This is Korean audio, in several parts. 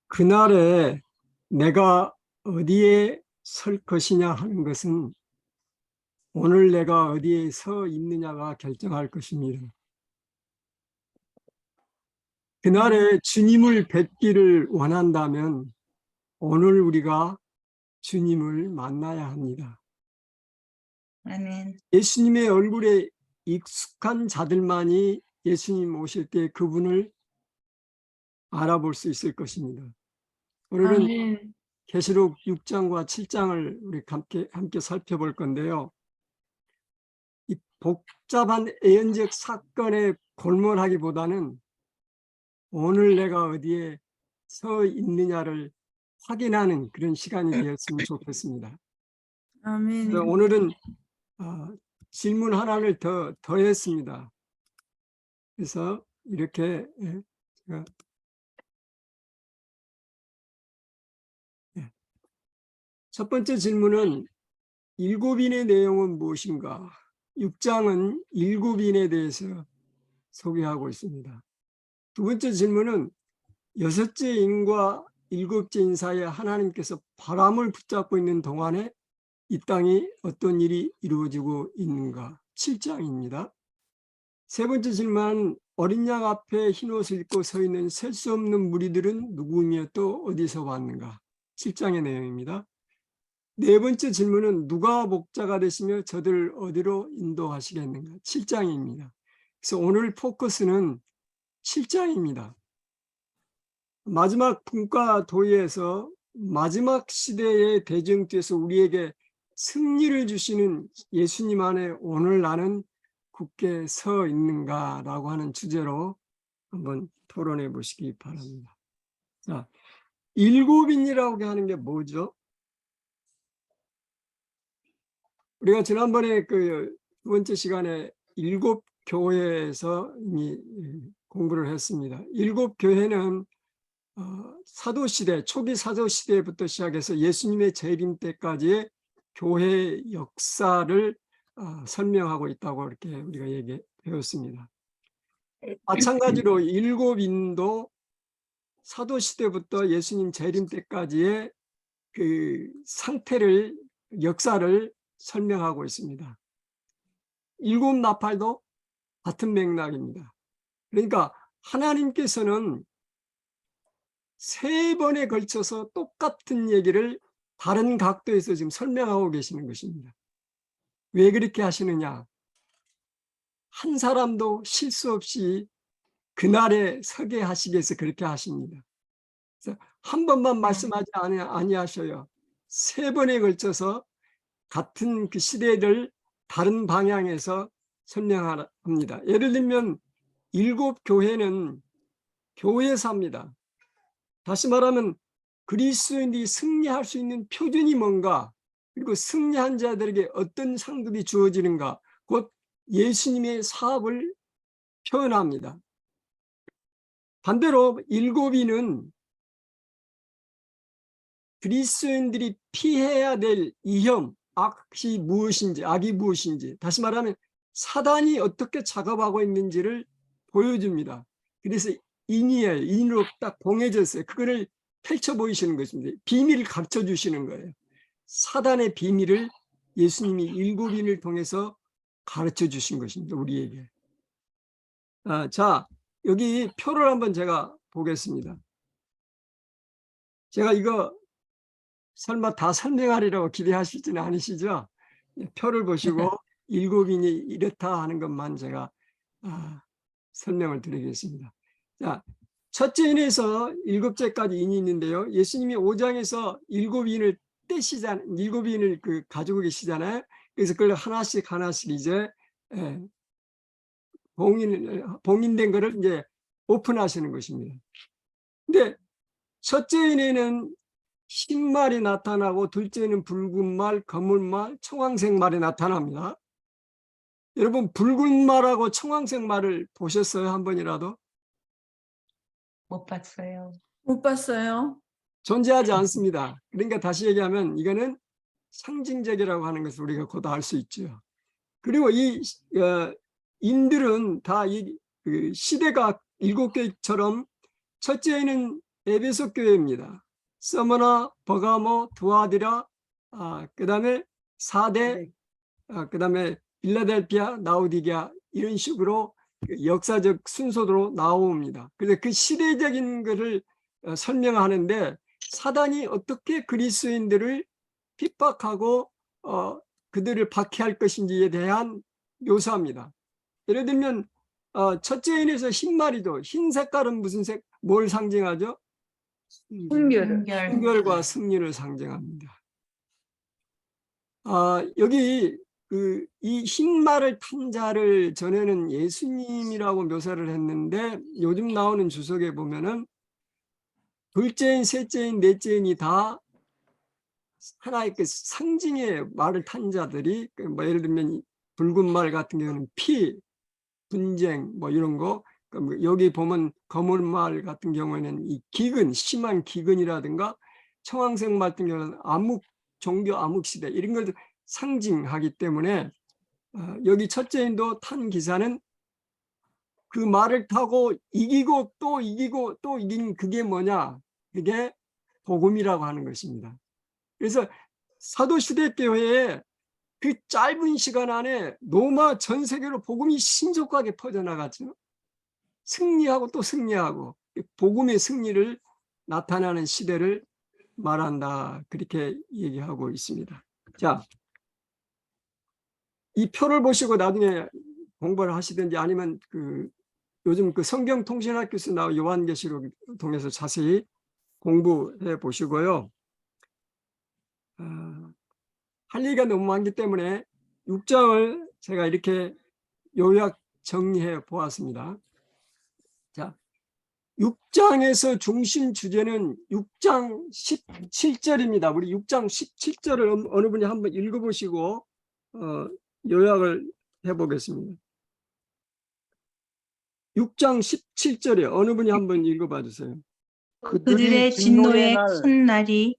그날에 내가 어디에 설 것이냐 하는 것은 오늘 내가 어디에 서 있느냐가 결정할 것입니다. 그날에 주님을 뵙기를 원한다면 오늘 우리가 주님을 만나야 합니다. 아멘. 예수님의 얼굴에 익숙한 자들만이 예수님 오실 때 그분을 알아볼 수 있을 것입니다. 오늘은 아멘. 계시록 6장과 7장을 우리 함께 살펴볼 건데요. 이 복잡한 애연적 사건에 골몰하기보다는 오늘 내가 어디에 서 있느냐를 확인하는 그런 시간이 되었으면 좋겠습니다. 아멘. 오늘은 질문 하나를 더했습니다. 그래서 이렇게 제가 첫 번째 질문은 일곱인의 내용은 무엇인가? 6장은 일곱인에 대해서 소개하고 있습니다. 두 번째 질문은 여섯째 인과 일곱째 인 사이에 하나님께서 바람을 붙잡고 있는 동안에 이 땅이 어떤 일이 이루어지고 있는가? 7장입니다. 세 번째 질문은 어린 양 앞에 흰옷을 입고 서 있는 셀 수 없는 무리들은 누구며 또 어디서 왔는가? 7장의 내용입니다. 네 번째 질문은 누가 목자가 되시며 저들을 어디로 인도하시겠는가? 7장입니다. 그래서 오늘 포커스는 7장입니다. 마지막 분과 도의에서 마지막 시대의 대쟁투에서 우리에게 승리를 주시는 예수님 안에 오늘 나는 굳게 서 있는가라고 하는 주제로 한번 토론해 보시기 바랍니다. 자, 일곱인이라고 하는 게 뭐죠? 우리가 지난번에 그 두 번째 시간에 일곱 교회에서 이미 공부를 했습니다. 일곱 교회는 사도시대, 초기 사도시대부터 시작해서 예수님의 재림 때까지의 교회 역사를 설명하고 있다고 이렇게 우리가 배웠습니다. 마찬가지로 일곱인도 사도시대부터 예수님 재림 때까지의 그 상태를, 역사를 설명하고 있습니다. 일곱 나팔도 같은 맥락입니다. 그러니까 하나님께서는 세 번에 걸쳐서 똑같은 얘기를 다른 각도에서 지금 설명하고 계시는 것입니다. 왜 그렇게 하시느냐? 한 사람도 실수 없이 그날에 서게 하시기 위해서 그렇게 하십니다. 그래서 한 번만 말씀하지 아니하셔요. 세 번에 걸쳐서 같은 그 시대를 다른 방향에서 설명합니다. 예를 들면 일곱 교회는 교회사입니다. 다시 말하면 그리스도인이 승리할 수 있는 표준이 뭔가, 그리고 승리한 자들에게 어떤 상급이 주어지는가, 곧 예수님의 사업을 표현합니다. 반대로 일곱인은 그리스도인들이 피해야 될 위험, 악이 무엇인지, 다시 말하면 사단이 어떻게 작업하고 있는지를 보여줍니다. 그래서 인으로 딱 봉해졌어요. 그거를 펼쳐 보이시는 것입니다. 비밀을 가르쳐 주시는 거예요. 사단의 비밀을 예수님이 일곱인을 통해서 가르쳐 주신 것입니다. 우리에게. 자, 여기 표를 한번 제가 보겠습니다. 제가 이거 설마 다 설명하리라고 기대하실지는 않으시죠? 표를 보시고 일곱인이 이렇다 하는 것만 제가 설명을 드리겠습니다. 자, 첫째 인에서 일곱째까지 인이 있는데요. 예수님이 5장에서 일곱인을 일곱인을 가지고 계시잖아요. 그래서 그걸 하나씩 이제 봉인된 거를 이제 오픈하시는 것입니다. 근데 첫째 인에는 흰 말이 나타나고 둘째는 붉은 말, 검은 말, 청황색 말이 나타납니다. 여러분 붉은 말하고 청황색 말을 보셨어요? 한 번이라도? 못 봤어요. 못 봤어요. 존재하지 않습니다. 그러니까 다시 얘기하면 이거는 상징적이라고 하는 것을 우리가 곧 알 수 있죠. 그리고 이 인들은 다 이 시대가 일곱 개처럼 첫째는 에베소 교회입니다. 서머나, 버가모, 두아디라, 그다음에 사대, 그다음에 빌라델피아, 라오디게아 이런 식으로 그 역사적 순서로 나옵니다. 그래서 그 시대적인 것을 설명하는데 사단이 어떻게 그리스도인들을 핍박하고 그들을 박해할 것인지에 대한 묘사입니다. 예를 들면 첫째 인에서 흰말이죠. 흰 색깔은 무슨 뭘 상징하죠? 순결을. 순결과 승리를 상징합니다. 여기 이 흰말을 탄 자를 전에는 예수님이라고 묘사를 했는데 요즘 나오는 주석에 보면은 둘째인, 셋째인, 넷째인이 다 하나의 그 상징의 말을 탄 자들이 뭐 예를 들면 붉은 말 같은 경우는 피, 분쟁 뭐 이런 거, 여기 보면 검은 말 같은 경우에는 이 기근, 심한 기근이라든가 청황색 말 같은 경우는 암흑, 종교 암흑 시대 이런 걸 상징하기 때문에 여기 첫째인도 탄 기사는 그 말을 타고 이기고 또 이기고 또 이긴 그게 뭐냐? 그게 복음이라고 하는 것입니다. 그래서 사도시대 교회에 그 짧은 시간 안에 로마 전 세계로 복음이 신속하게 퍼져나갔죠. 승리하고 또 승리하고 복음의 승리를 나타나는 시대를 말한다. 그렇게 얘기하고 있습니다. 자, 이 표를 보시고 나중에 공부를 하시든지 아니면 요즘 성경 통신학교에서 나온 요한계시록 통해서 자세히 공부해 보시고요. 할 얘기가 너무 많기 때문에 6장을 제가 이렇게 요약 정리해 보았습니다. 자, 6장에서 중심 주제는 6장 17절입니다. 우리 6장 17절을 어느 분이 한번 읽어보시고 요약을 해보겠습니다. 6장 17절에 어느 분이 한번 읽어봐 주세요. 그들의 진노의 큰 날이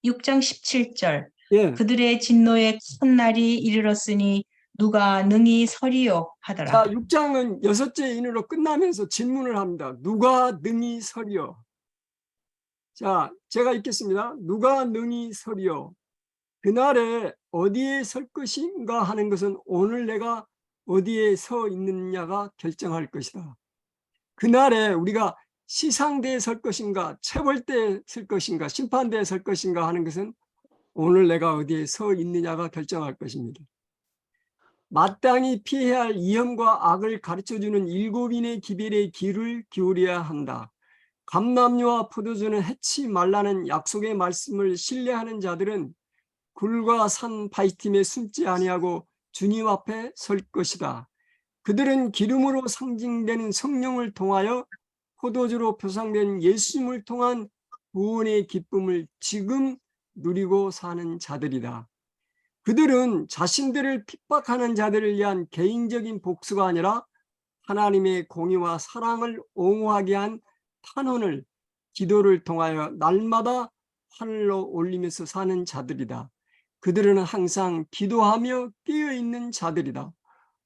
6장 17절 예. 그들의 진노의 큰 날이 이르렀으니 누가 능히 서리요 하더라. 자, 6장은 여섯째 인으로 끝나면서 질문을 합니다. 누가 능히 서리요? 자, 제가 읽겠습니다. 누가 능히 서리요? 그날에 어디에 설 것인가 하는 것은 오늘 내가 어디에 서 있느냐가 결정할 것이다. 그날에 우리가 시상대에 설 것인가, 체벌대에 설 것인가, 심판대에 설 것인가 하는 것은 오늘 내가 어디에 서 있느냐가 결정할 것입니다. 마땅히 피해야 할 위험과 악을 가르쳐주는 일곱인의 기별의 귀를 기울여야 한다. 감람류와 포도주는 해치 말라는 약속의 말씀을 신뢰하는 자들은 굴과 산 바위틈에 숨지 아니하고 주님 앞에 설 것이다. 그들은 기름으로 상징되는 성령을 통하여 포도주로 표상된 예수님을 통한 구원의 기쁨을 지금 누리고 사는 자들이다. 그들은 자신들을 핍박하는 자들을 위한 개인적인 복수가 아니라 하나님의 공의와 사랑을 옹호하게 한 탄원을 기도를 통하여 날마다 하늘로 올리면서 사는 자들이다. 그들은 항상 기도하며 깨어있는 자들이다.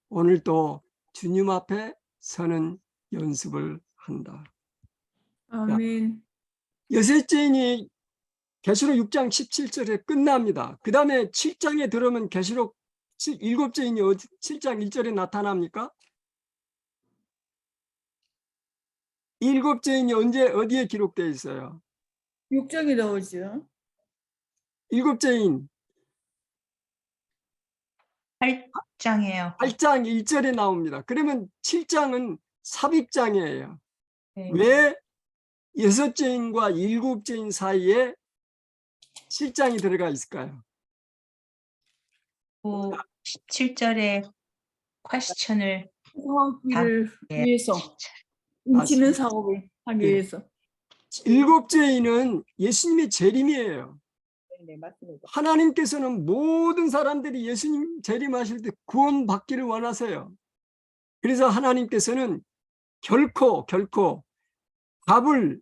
오늘도 주님 앞에 서는 연습을 한다. 아멘. 여섯째인이 계시록 6장 17절에 끝납니다. 그 다음에 7장에 들어오면 계시록 일곱째 인이 7장 1절에 나타납니까? 일곱째 인이 어디에 기록되어 있어요? 6장이 나오죠. 일곱째 인 8장이에요. 8장 1절에 나옵니다. 그러면 7장은 삽입장이에요. 네. 왜 여섯째 인과 일곱째 인 사이에 7장이 들어가 있을까요? 17절에 퀘스천을 사업을 예. 위해서 인치는 사업을 하기 네. 위해서. 일곱째 인은 예수님의 재림이에요. 네, 맞습니다. 하나님께서는 모든 사람들이 예수님 재림하실 때 구원받기를 원하세요. 그래서 하나님께서는 결코 답을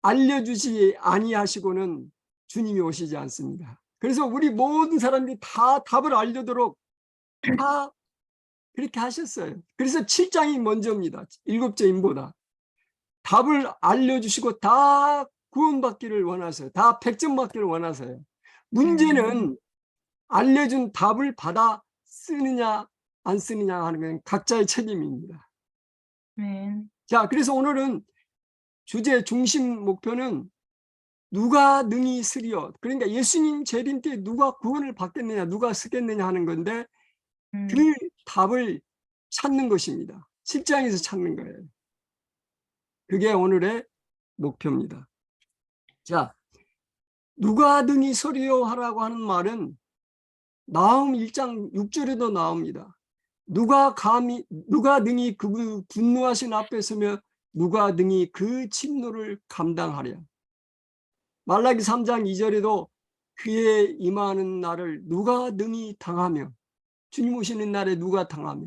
알려주지 아니하시고는 주님이 오시지 않습니다. 그래서 우리 모든 사람들이 다 답을 알려도록 다 그렇게 하셨어요. 그래서 7장이 먼저입니다. 일곱째 인보다. 답을 알려주시고 다 구원받기를 원하세요. 다 100점 받기를 원하세요. 문제는 알려준 답을 받아 쓰느냐 안 쓰느냐 하는 건 각자의 책임입니다. 아멘. 자, 그래서 오늘은 주제 중심 목표는 누가 능히 쓰리요. 그러니까 예수님 재림 때 누가 구원을 받겠느냐, 누가 쓰겠느냐 하는 건데 그 답을 찾는 것입니다. 10장에서 찾는 거예요. 그게 오늘의 목표입니다. 자, 누가 능히 서리요 하라고 하는 말은 나음 1장 6절에도 나옵니다. 누가 능히 그 분노하신 앞에 서며 누가 능히 그 진노를 감당하랴. 말라기 3장 2절에도 그의 임하는 날을 누가 능히 당하며, 주님 오시는 날에 누가 당하며,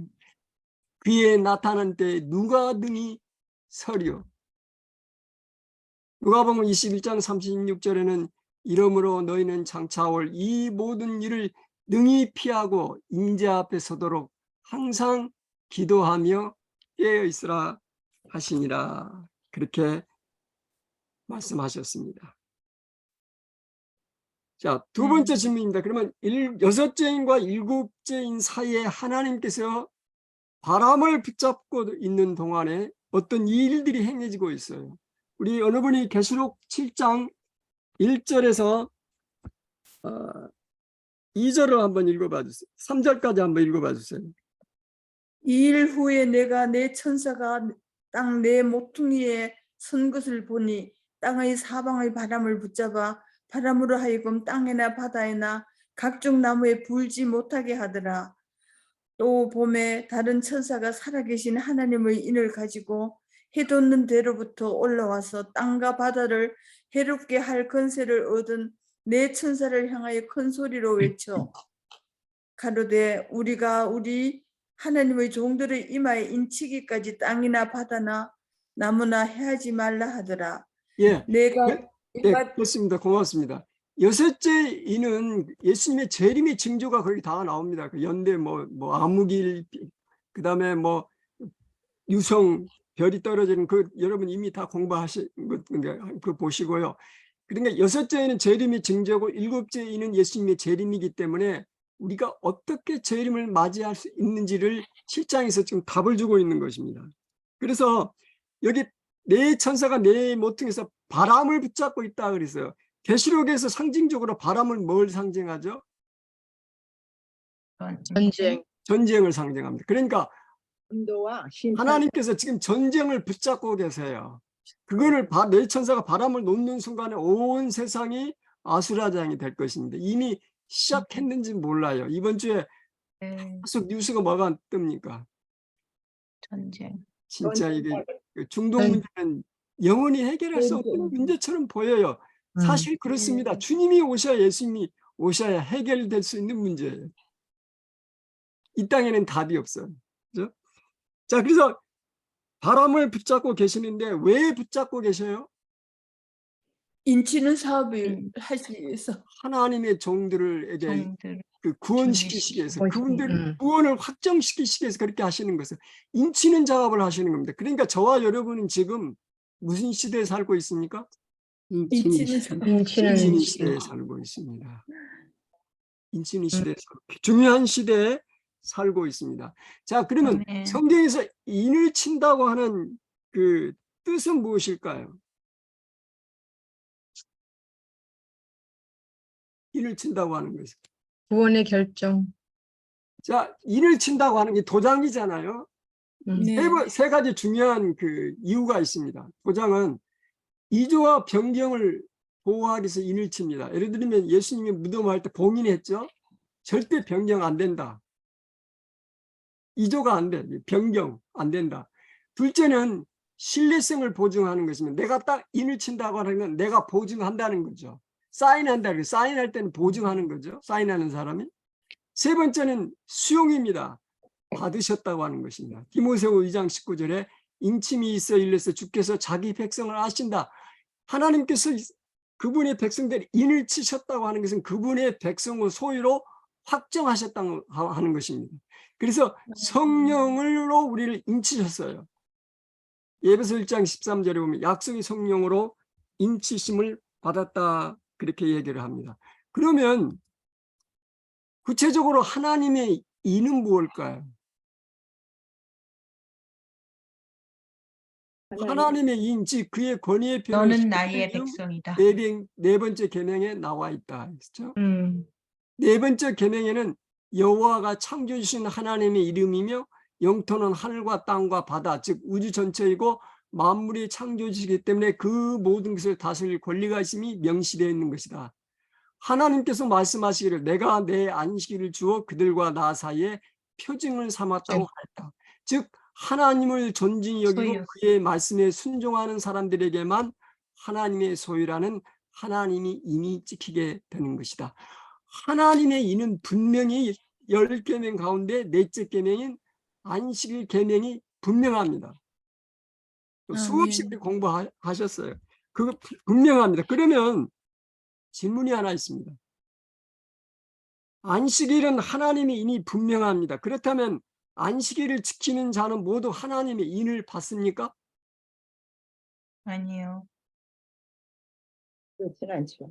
그의 나타난 때에 누가 능히 서리요. 누가복음 21장 36절에는 이러므로 너희는 장차 올 이 모든 일을 능히 피하고 임재 앞에 서도록 항상 기도하며 깨어 있으라 하시니라. 그렇게 말씀하셨습니다. 자, 두 번째 질문입니다. 그러면 6째인과 7째인 사이에 하나님께서 바람을 붙잡고 있는 동안에 어떤 일들이 행해지고 있어요. 우리 어느 분이 계시록 7장 1절에서 2절을 한번 읽어봐 주세요. 3절까지 한번 읽어봐 주세요. 이 일 후에 내가 내 천사가 땅 내 모퉁이에 선 것을 보니 땅의 사방의 바람을 붙잡아 바람으로 하여금 땅에나 바다에나 각종 나무에 불지 못하게 하더라. 또 봄에 다른 천사가 살아계신 하나님의 인을 가지고 해 돋는 데로부터 올라와서 땅과 바다를 해롭게 할 권세를 얻은 네 천사를 향하여 큰 소리로 외쳐 가로되 우리가 우리 하나님의 종들의 이마에 인치기까지 땅이나 바다나 나무나 해하지 말라 하더라. 예, 내가 그렇습니다. 고맙습니다. 6째 이는 예수님의 재림의 징조가 거기 다 나옵니다. 그 연대 뭐 암흑일, 그 다음에 뭐 유성, 별이 떨어지는 그 여러분 이미 다 공부하신 것 그 보시고요. 그러니까 6째에는 재림의 징조고 7째에는 예수님의 재림이기 때문에 우리가 어떻게 재림을 맞이할 수 있는지를 7장에서 지금 답을 주고 있는 것입니다. 그래서 여기 네 천사가 네 모퉁이에서 바람을 붙잡고 있다 그랬어요. 계시록에서 상징적으로 바람은 뭘 상징하죠? 전쟁, 전쟁을 상징합니다. 그러니까 인도와 심판. 하나님께서 지금 전쟁을 붙잡고 계세요. 그거를 네 천사가 바람을 놓는 순간에 온 세상이 아수라장이 될 것입니다. 이미 시작했는지 몰라요. 이번 주에 계속 뉴스가 뭐가 뜹니까? 전쟁. 진짜 이게 중동 문제는 영원히 해결할 수 없는 문제처럼 보여요. 사실 그렇습니다. 주님이 오셔야, 예수님이 오셔야 해결될 수 있는 문제예요. 이 땅에는 답이 없어요. 그죠? 자, 그래서 바람을 붙잡고 계시는데 왜 붙잡고 계셔요? 인치는 사업을 하기 위해서 하나님의 종들에게 종들 그 구원시키시기 위해서, 준비시키고 그분들 구원을 확정시키시기 위해서 그렇게 하시는 것을 인치는 작업을 하시는 겁니다. 그러니까 저와 여러분은 지금 무슨 시대에 살고 있습니까? 인치는 사업. 인치는 시대에 살고 있습니다. 인치는 시대에 중요한 시대에 살고 있습니다. 자, 그러면 아멘. 성경에서 인을 친다고 하는 그 뜻은 무엇일까요? 인을 친다고 하는 것이. 구원의 결정. 자, 인을 친다고 하는 게 도장이잖아요. 네. 세 가지 중요한 그 이유가 있습니다. 도장은 이조와 변경을 보호하기 위해서 인을 칩니다. 예를 들면 예수님이 무덤할 때 봉인했죠. 절대 변경 안 된다. 이조가 안 돼. 변경 안 된다. 둘째는 신뢰성을 보증하는 것입니다. 내가 딱 인을 친다고 하는 건 내가 보증한다는 거죠. 사인한다. 사인할 때는 보증하는 거죠. 사인하는 사람이. 세 번째는 수용입니다. 받으셨다고 하는 것입니다. 디모데후서 2장 19절에 인침이 있어 일러서 주께서 자기 백성을 아신다. 하나님께서 그분의 백성들 인을 치셨다고 하는 것은 그분의 백성의 소유로 확정하셨다고 하는 것입니다. 그래서 성령으로 우리를 인치셨어요. 에베소 1장 13절에 보면 약속의 성령으로 인치심을 받았다 그렇게 얘기를 합니다. 그러면 구체적으로 하나님의 인은 무엇일까요? 하나님의 인, 즉 그의 권위의 표현을 너는 나의 백성이다. 네 번째 계명에 나와 있다 했죠. 음. 네 번째 계명에는 여호와가 창조주신 하나님의 이름이며 영토는 하늘과 땅과 바다, 즉 우주 전체이고 만물이 창조주시기 때문에 그 모든 것을 다스릴 권리가 있음이 명시되어 있는 것이다. 하나님께서 말씀하시기를 내가 내 안식일을 주어 그들과 나 사이에 표징을 삼았다고 하였다. 즉 하나님을 존중히 여기고 소유. 그의 말씀에 순종하는 사람들에게만 하나님의 소유라는 하나님이 인이 찍히게 되는 것이다. 하나님의 인은 분명히 10계명 가운데 넷째 계명인 안식일 계명이 분명합니다. 수없이 아멘. 공부하셨어요. 그거 분명합니다. 그러면 질문이 하나 있습니다. 안식일은 하나님의 인이 분명합니다. 그렇다면 안식일을 지키는 자는 모두 하나님의 인을 받습니까? 아니요. 그렇지는 않죠.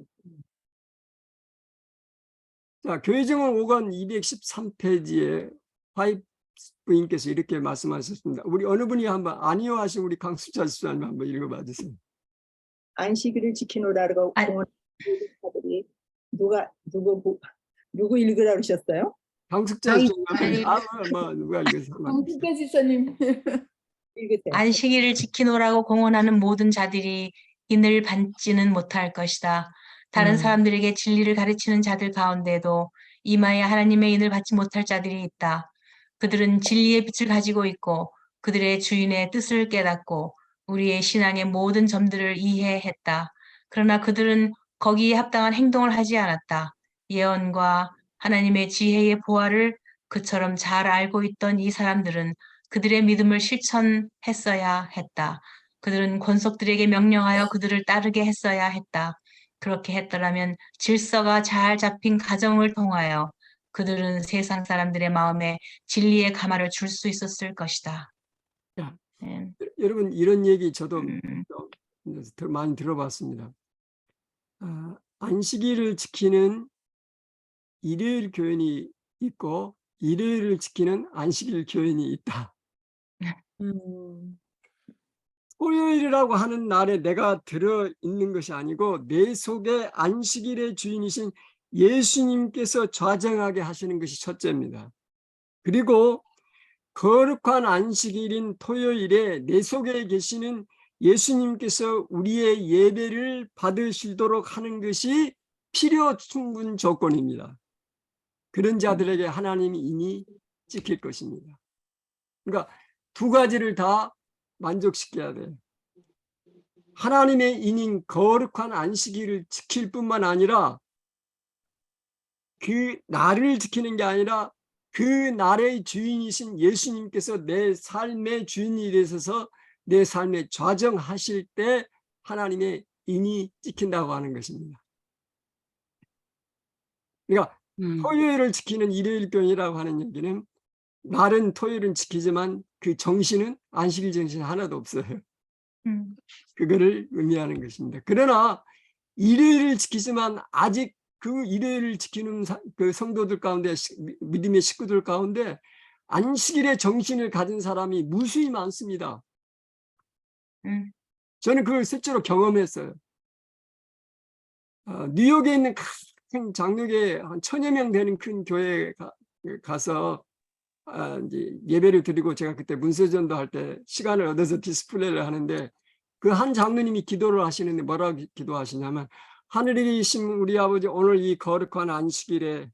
자, 교회정원 5권 213페이지에 화입 부인께서 이렇게 말씀하셨습니다. 우리 어느 분이 한번 아니요 하신 우리 강수자 집사님 한번 읽어봐 주세요. 안식일을 지키노라고 안- 공언하는 사들이 누구 읽으라 그러셨어요? 강숙자 아니, 집사님 누가 읽으세요? 강숙자 집사님. 읽으세요. 안식일을 지키노라고 공언하는 모든 자들이 인을 받지는 못할 것이다. 다른 사람들에게 진리를 가르치는 자들 가운데도 이마에 하나님의 인을 받지 못할 자들이 있다. 그들은 진리의 빛을 가지고 있고 그들의 주인의 뜻을 깨닫고 우리의 신앙의 모든 점들을 이해했다. 그러나 그들은 거기에 합당한 행동을 하지 않았다. 예언과 하나님의 지혜의 보화를 그처럼 잘 알고 있던 이 사람들은 그들의 믿음을 실천했어야 했다. 그들은 권속들에게 명령하여 그들을 따르게 했어야 했다. 그렇게 했더라면 질서가 잘 잡힌 가정을 통하여 그들은 세상 사람들의 마음에 진리의 가마를 줄 수 있었을 것이다. 야. 예. 여러분 이런 얘기 저도 음. 많이 들어봤습니다. 안식일을 지키는 일요일 교인이 있고 일요일을 지키는 안식일 교인이 있다. 토요일이라고 하는 날에 내가 들어있는 것이 아니고 내 속에 안식일의 주인이신 예수님께서 좌정하게 하시는 것이 첫째입니다. 그리고 거룩한 안식일인 토요일에 내 속에 계시는 예수님께서 우리의 예배를 받으시도록 하는 것이 필요 충분 조건입니다. 그런 자들에게 하나님이 인이 찍힐 것입니다. 그러니까 두 가지를 다 만족시켜야 돼요. 하나님의 인인 거룩한 안식일을 지킬 뿐만 아니라 그 날을 지키는 게 아니라 그 날의 주인이신 예수님께서 내 삶의 주인이 되셔서 내 삶에 좌정하실 때 하나님의 인이 찍힌다고 하는 것입니다. 그러니까 토요일을 지키는 일요일 교인이라고 하는 얘기는 날은 토요일은 지키지만 그 정신은 안식일 정신 하나도 없어요. 그거를 의미하는 것입니다. 그러나 일요일을 지키지만 아직 그 일요일을 지키는 그 성도들 가운데 믿음의 식구들 가운데 안식일의 정신을 가진 사람이 무수히 많습니다. 저는 그걸 실제로 경험했어요. 뉴욕에 있는 큰 장로교회 한 1000여 명 되는 큰 교회에 가서 이제 예배를 드리고 제가 그때 문서전도 할 때 시간을 얻어서 디스플레이를 하는데 그 한 장로님이 기도를 하시는데 뭐라고 기도하시냐면 하늘에 계신 우리 아버지 오늘 이 거룩한 안식일에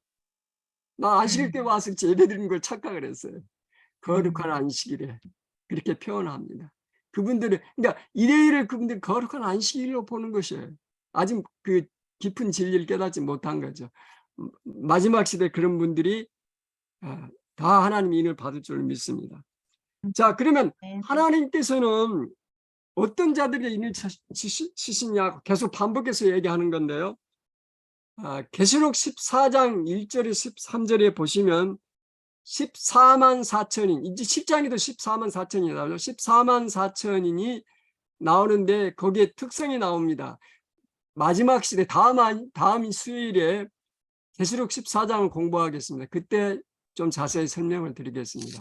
나 안식일 때 와서 예배 드리는 걸 착각을 했어요. 거룩한 안식일에 그렇게 표현합니다. 그분들은 그러니까 일요일을 그분들 거룩한 안식일로 보는 것이에요. 아직 그 깊은 진리를 깨닫지 못한 거죠. 마지막 시대 그런 분들이 다 하나님의 인을 받을 줄 믿습니다. 자, 그러면 하나님께서는 어떤 자들의 인을 치시냐 계속 반복해서 얘기하는 건데요. 계시록 14장 1절에 13절에 보시면 14만 4천인, 이제 10장에도 14만 4천이 나오죠. 14만 4천인이 나오는데 거기에 특성이 나옵니다. 마지막 시대 다음 수요일에 계시록 14장을 공부하겠습니다. 그때 좀 자세히 설명을 드리겠습니다.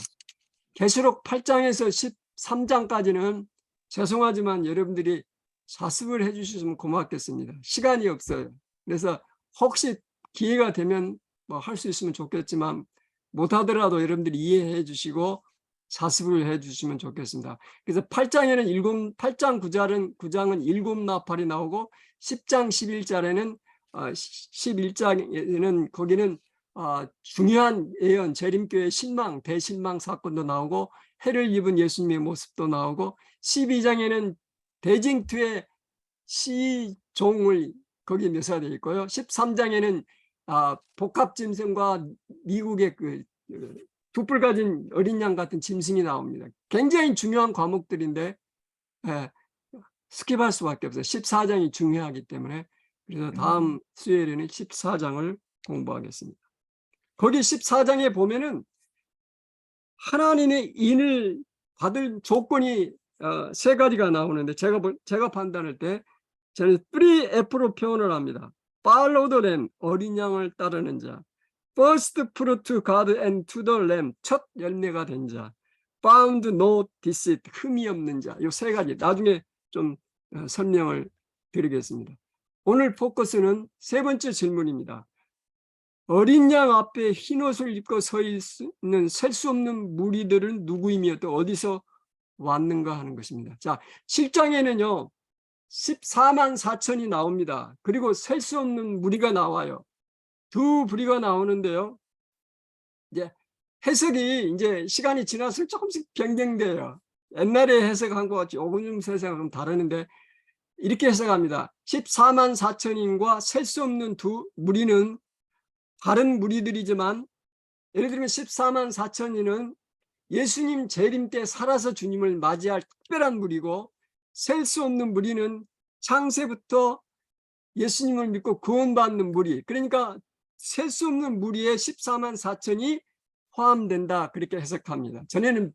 계시록 8장에서 13장까지는 죄송하지만 여러분들이 자습을 해주시면 고맙겠습니다. 시간이 없어요. 그래서 혹시 기회가 되면 뭐 할 수 있으면 좋겠지만 못하더라도 여러분들이 이해해 주시고 자습을 해 주시면 좋겠습니다. 그래서 8장에는 8장 9장은 일곱 나팔이 나오고 10장 11절에는 11장에는 거기는 중요한 예언, 재림교의 신망, 대신망 사건도 나오고 해를 입은 예수님의 모습도 나오고 12장에는 대징투의 시종을 거기 묘사되어 있고요. 13장에는 복합 짐승과 미국의 그 촛불 가진 어린 양 같은 짐승이 나옵니다. 굉장히 중요한 과목들인데 스킵할 수밖에 없어요. 14장이 중요하기 때문에. 그래서 다음 수요일에는 14장을 공부하겠습니다. 거기 14장에 보면은 하나님의 인을 받을 조건이 세 가지가 나오는데 제가 판단할 때 저는 3F로 표현을 합니다. Follow the Lamb, 어린 양을 따르는 자. First fruit to God and to the Lamb, 첫 열매가 된 자. Found no deceit, 흠이 없는 자. 이 세 가지 나중에 좀 설명을 드리겠습니다. 오늘 포커스는 세 번째 질문입니다. 어린 양 앞에 흰 옷을 입고 서 있는 셀 수 없는 무리들은 누구이며 또 어디서 왔는가 하는 것입니다. 자, 7장에는요 14만 4천이 나옵니다. 그리고 셀 수 없는 무리가 나와요. 두 부리가 나오는데요. 이제 해석이 이제 시간이 지날수록 조금씩 변경돼요. 옛날에 해석한 것과 조금 세상은 좀 다르는데 이렇게 해석합니다. 14만 4천인과 셀 수 없는 두 무리는 다른 무리들이지만 예를 들면 14만 4천인은 예수님 재림 때 살아서 주님을 맞이할 특별한 무리고 셀 수 없는 무리는 창세부터 예수님을 믿고 구원받는 무리, 그러니까 셀 수 없는 무리에 14만 4천이 포함된다 그렇게 해석합니다. 전에는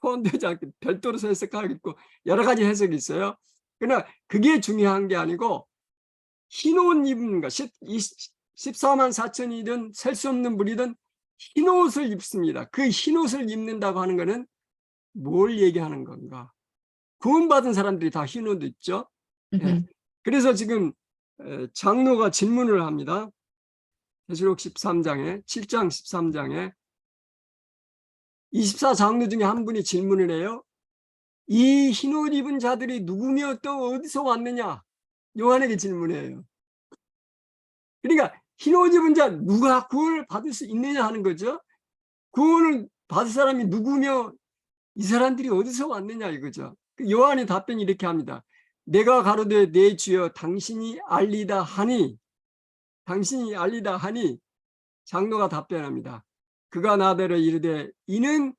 포함되지 않고 별도로 해석하고 있고 여러 가지 해석이 있어요. 그러나 그게 중요한 게 아니고 흰 옷 입는 것, 14만 4천이든 셀 수 없는 무리든 흰 옷을 입습니다. 그 흰 옷을 입는다고 하는 것은 뭘 얘기하는 건가? 구원받은 사람들이 다 흰 옷 입죠. 예. 그래서 지금 장로가 질문을 합니다. 계시록 13장에 7장 13장에 24장로 중에 한 분이 질문을 해요. 이 흰 옷 입은 자들이 누구며 또 어디서 왔느냐? 요한에게 질문해요. 그러니까 흰 옷 입은 자 누가 구원을 받을 수 있느냐 하는 거죠. 구원을 받을 사람이 누구며 이 사람들이 어디서 왔느냐 이거죠. 요한의 답변이 이렇게 합니다. 내가 가로되 내 주여 당신이 알리다 하니 장로가 답변합니다. 그가 나더러 이르되 이는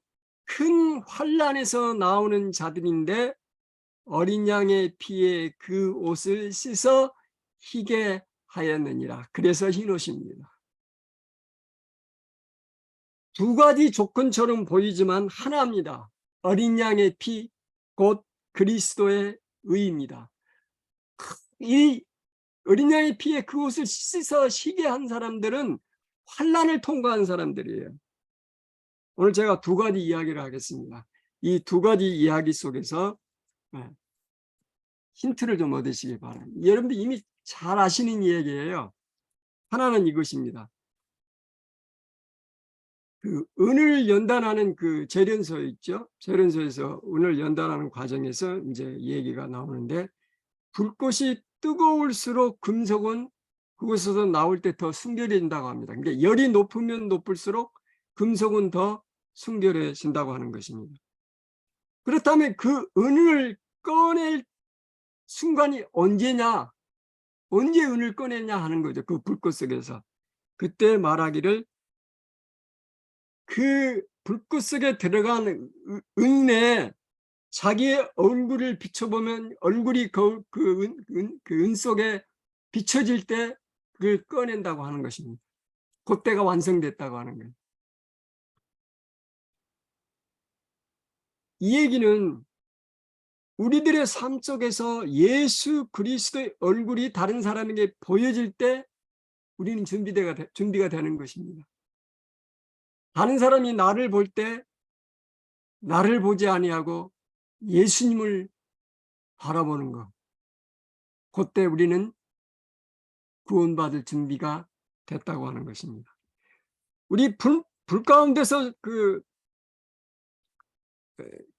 큰 환난에서 나오는 자들인데 어린 양의 피에 그 옷을 씻어 희게 하였느니라. 그래서 흰 옷입니다. 두 가지 조건처럼 보이지만 하나입니다. 어린 양의 피, 곧 그리스도의 의입니다. 이 어린 양의 피에 그 옷을 씻어 희게 한 사람들은 환난을 통과한 사람들이에요. 오늘 제가 두 가지 이야기를 하겠습니다. 이 두 가지 이야기 속에서 힌트를 좀 얻으시기 바랍니다. 여러분들 이미 잘 아시는 이야기예요. 하나는 이것입니다. 그 은을 연단하는 그 재련소 있죠. 재련소에서 은을 연단하는 과정에서 이제 얘기가 나오는데 불꽃이 뜨거울수록 금속은 그곳에서 나올 때 더 순결해진다고 합니다. 그러니까 열이 높으면 높을수록 금속은 더 순결해진다고 하는 것입니다. 그렇다면 그 은을 꺼낼 순간이 언제냐? 언제 은을 꺼내냐 하는 거죠. 그 불꽃 속에서. 그때 말하기를 그 불꽃 속에 들어간 은에 자기의 얼굴을 비춰보면 얼굴이 그 은 속에 비춰질 때 그걸 꺼낸다고 하는 것입니다. 그때가 완성됐다고 하는 거예요. 이 얘기는 우리들의 삶 속에서 예수 그리스도의 얼굴이 다른 사람에게 보여질 때 우리는 준비가 되는 것입니다. 다른 사람이 나를 볼 때 나를 보지 아니하고 예수님을 바라보는 것. 그때 우리는 구원받을 준비가 됐다고 하는 것입니다. 우리 불 가운데서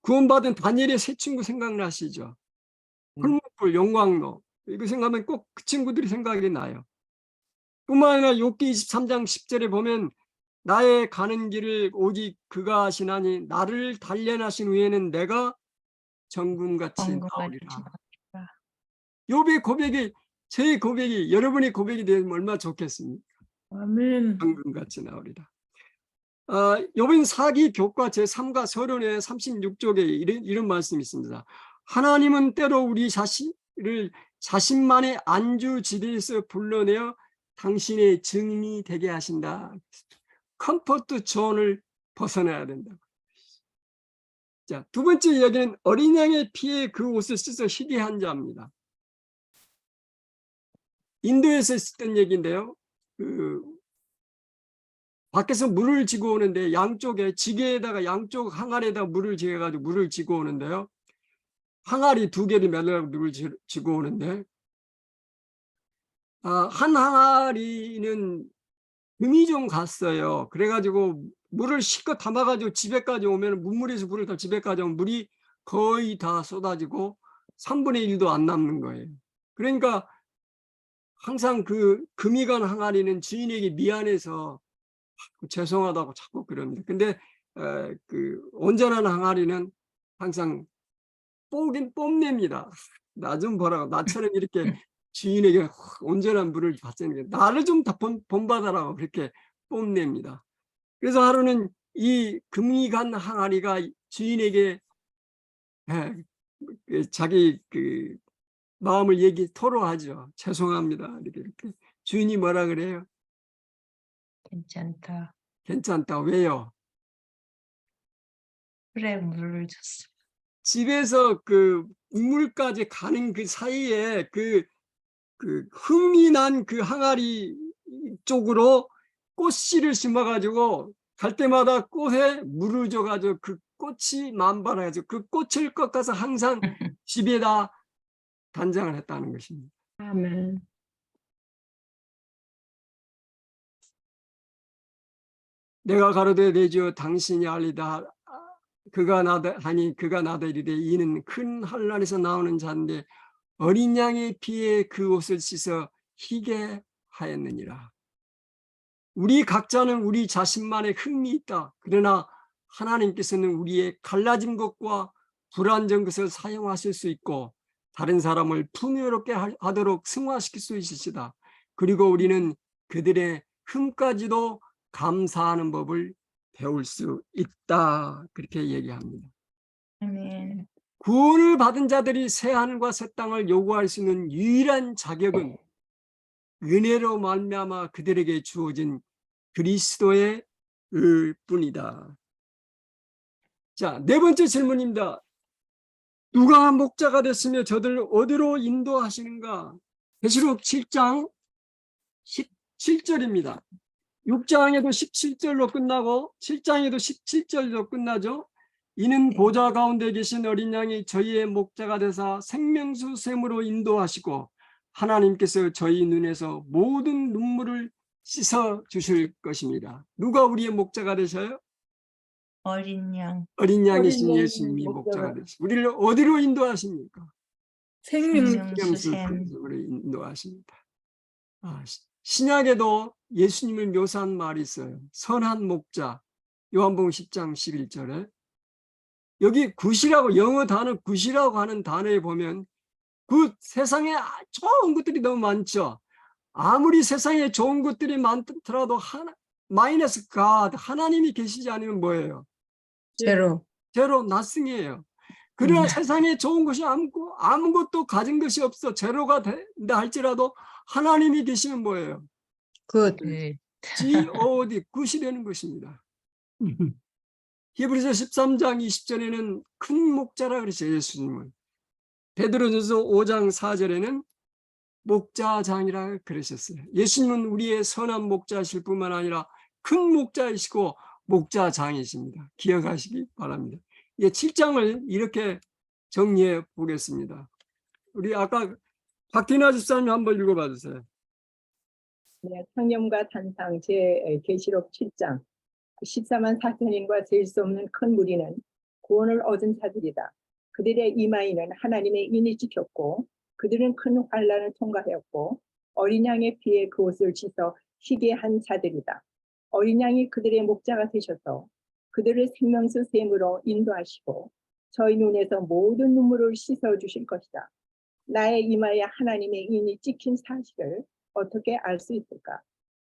구원받은 다니엘의 세 친구 생각나시죠? 풀무불, 용광로. 이거 생각하면 꼭 그 친구들이 생각이 나요. 뿐만 아니라 욥기 23장 10절에 보면 나의 가는 길을 오직 그가 하시나니 나를 단련하신 후에는 내가 정금같이 정금같이 나오리라. 욥의 고백이, 제 고백이, 여러분의 고백이 되면 얼마나 좋겠습니까? 아멘. 정금같이 나오리라. 욥은 사기 교과 제3가 서론의 36쪽에 이런 말씀이 있습니다. 하나님은 때로 우리 자신을 자신만의 안주지대에서 불러내어 당신의 증인이 되게 하신다. 컴포트 존을 벗어나야 된다. 자, 두 번째 이야기는 어린 양의 피에 그 옷을 씻어 희게 한 자입니다. 인도에서 있었던 얘기인데요. 밖에서 물을 지고 오는데 양쪽에 지게에다가 양쪽 항아리에다가 물을 지어가지고 물을 지고 오는데요. 항아리 두 개를 매달고 물을 지고 오는데 한 항아리는 금이 좀 갔어요. 그래가지고 물을 실컷 담아가지고 집에까지 오면 문물에서 물을 다 집에까지 오면 물이 거의 다 쏟아지고 3분의 1도 안 남는 거예요. 그러니까 항상 그 금이 간 항아리는 주인에게 미안해서 죄송하다고 자꾸 그럽니다. 근데 그 온전한 항아리는 항상 뽐냅니다. 나 좀 보라고. 나처럼 이렇게 주인에게 온전한 물을 받자는 게 나를 좀 다 본받아라고 그렇게 뽐냅니다. 그래서 하루는 이 금이 간 항아리가 주인에게 자기 그 마음을 토로하죠. 죄송합니다. 이렇게. 주인이 뭐라 그래요? 괜찮다. 괜찮다. 왜요? 그래, 물을 줬어. 집에서 그 우물까지 가는 그 사이에 그 흠이 난 그 항아리 쪽으로 꽃씨를 심어가지고 갈 때마다 꽃에 물을 줘가지고 그 꽃이 만발해가지고 그 꽃을 꺾어서 항상 집에다 단장을 했다는 것입니다. 아멘. 내가 가로되 내주여 당신이 알리다 그가 나다 하니 그가 나다 이르되 이는 큰 환난에서 나오는 자인데 어린 양의 피에 그 옷을 씻어 희게 하였느니라. 우리 각자는 우리 자신만의 흠이 있다. 그러나 하나님께서는 우리의 갈라진 것과 불완전 것을 사용하실 수 있고 다른 사람을 풍요롭게 하도록 승화시킬 수 있으시다. 그리고 우리는 그들의 흠까지도 감사하는 법을 배울 수 있다. 그렇게 얘기합니다. 아멘. 구원을 받은 자들이 새 하늘과 새 땅을 요구할 수 있는 유일한 자격은 은혜로 말미암아 그들에게 주어진 그리스도의 의뿐이다. 자, 네 번째 질문입니다. 누가 목자가 됐으며 저들을 어디로 인도하시는가? 계시록 7장 17절입니다. 6장에도 17절로 끝나고 7장에도 17절로 끝나죠. 이는 보좌 가운데 계신 어린 양이 저희의 목자가 되사 생명수 샘으로 인도하시고 하나님께서 저희 눈에서 모든 눈물을 씻어 주실 것입니다. 누가 우리의 목자가 되셔요? 어린 양. 어린 양이신 어린 예수님이 양이 목자가 목자가 되시고 우리를 어디로 인도하십니까? 생명 생명수 샘. 생명수로 인도하십니다. 신약에도 예수님을 묘사한 말이 있어요. 선한 목자. 요한복음 10장 11절에 여기 굿이라고 영어 단어 굿이라고 하는 단어에 보면 굿 세상에 좋은 것들이 너무 많죠. 아무리 세상에 좋은 것들이 많더라도 마이너스 갓 하나님이 계시지 않으면 뭐예요? 제로. 제로 나승이에요. 그러나 세상에 좋은 것이 아무것도 가진 것이 없어 제로가 된다 할지라도 하나님이 계시면 뭐예요? 굿. 그 G-O-D 굿이 되는 것입니다. 히브리서 13장 20절에는 큰 목자라 그러죠, 예수님을. 베드로전서 5장 4절에는 목자장이라 그러셨어요. 예수님은 우리의 선한 목자실 뿐만 아니라 큰 목자이시고 목자장이십니다. 기억하시기 바랍니다. 7장을 이렇게 정리해 보겠습니다. 우리 아까 박티나 집사님 한번 읽어봐 주세요. 네, 창념과 탄상 제 계시록 7장 14만 4천인과 셀 수 없는 큰 무리는 구원을 얻은 자들이다. 그들의 이마에는 하나님의 인이 찍혔고 그들은 큰 환난을 통과하였고 어린 양의 피에 그 옷을 씻어 희게 한 자들이다. 어린 양이 그들의 목자가 되셔서 그들을 생명수 샘으로 인도하시고 저희 눈에서 모든 눈물을 씻어 주실 것이다. 나의 이마에 하나님의 인이 찍힌 사실을 어떻게 알 수 있을까?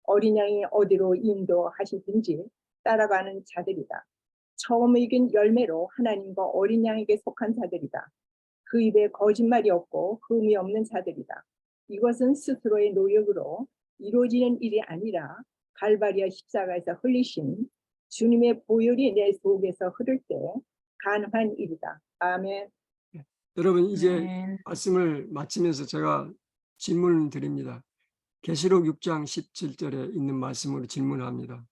어린 양이 어디로 인도하시든지 따라가는 자들이다. 처음 익은 열매로 하나님과 어린 양에게 속한 자들이다. 그 입에 거짓말이 없고 흠이 없는 자들이다. 이것은 스스로의 노력으로 이루어지는 일이 아니라 갈바리아 십자가에서 흘리신 주님의 보혈이 내 속에서 흐를 때 가능한 일이다. 아멘. 여러분 이제 아멘. 말씀을 마치면서 제가 질문을 드립니다. 계시록 6장 17절에 있는 말씀으로 질문합니다.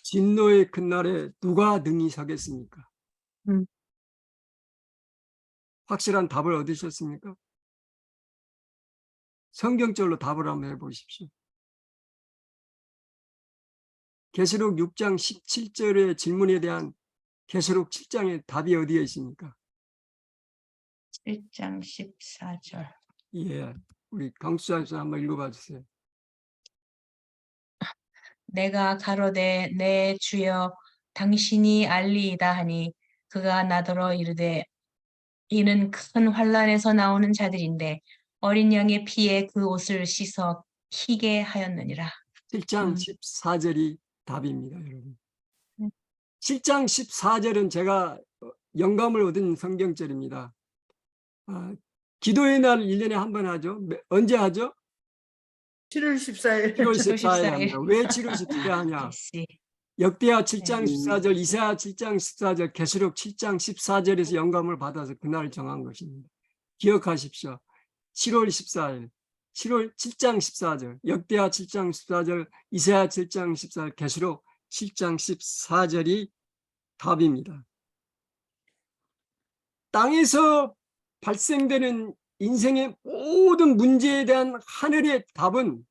진노의 큰 날에 누가 능히 서겠습니까? 확실한 답을 얻으셨습니까? 성경적으로 답을 한번 해보십시오. 계시록 6장 17절의 질문에 대한 계시록 7장의 답이 어디에 있습니까? 1장 14절. 예, 우리 강수장에서 한번 읽어봐 주세요. 내가 가로되 내 주여 당신이 알리이다 하니 그가 나더러 이르되 이는 큰 환난에서 나오는 자들인데 어린 양의 피에 그 옷을 씻어 희게 하였느니라. 7장 14절이 답입니다, 여러분. 네. 7장 14절은 제가 영감을 얻은 성경절입니다. 기도의 날 1년에 한 번 하죠. 언제 하죠? 7월 14일 7월 7월 14일 합니다. 14일. 왜 7월 14일 하냐? 글씨. 역대하 7장 네. 14절, 이사야 7장 14절, 계시록 7장 14절에서 영감을 받아서 그날을 정한 것입니다. 기억하십시오. 7월 14일, 7장 14절, 역대하 7장 14절, 이사야 7장 14절, 계시록 7장 14절이 답입니다. 땅에서 발생되는 인생의 모든 문제에 대한 하늘의 답은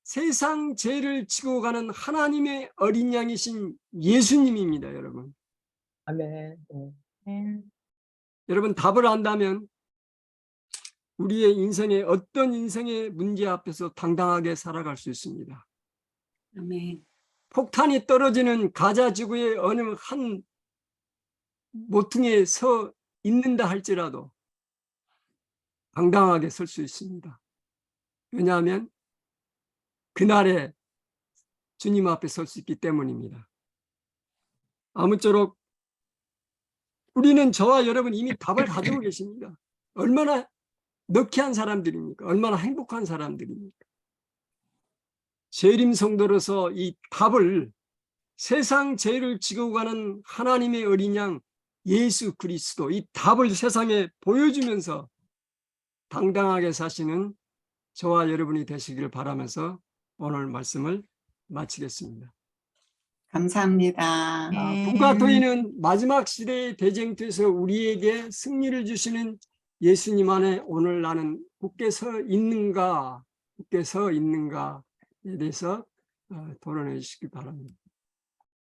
세상 죄를 지고 가는 하나님의 어린 양이신 예수님입니다, 여러분. 아멘. 여러분 답을 안다면 우리의 인생의 어떤 인생의 문제 앞에서 당당하게 살아갈 수 있습니다. 아멘. 폭탄이 떨어지는 가자 지구의 어느 한 모퉁이에 서 있는다 할지라도 당당하게 설 수 있습니다. 왜냐하면 그날에 주님 앞에 설 수 있기 때문입니다. 아무쪼록 우리는 저와 여러분 이미 답을 가지고 계십니다. 얼마나 너키한 사람들입니까? 얼마나 행복한 사람들입니까? 재림 성도로서 이 답을 세상 죄를 지고 가는 하나님의 어린 양 예수 그리스도 이 답을 세상에 보여주면서 당당하게 사시는 저와 여러분이 되시기를 바라면서 오늘 말씀을 마치겠습니다. 감사합니다. 북아토이는 마지막 시대의 대쟁투에서 우리에게 승리를 주시는 예수님 안에 오늘 나는 굳게 서 있는가에 대해서 토론해 주시기 바랍니다.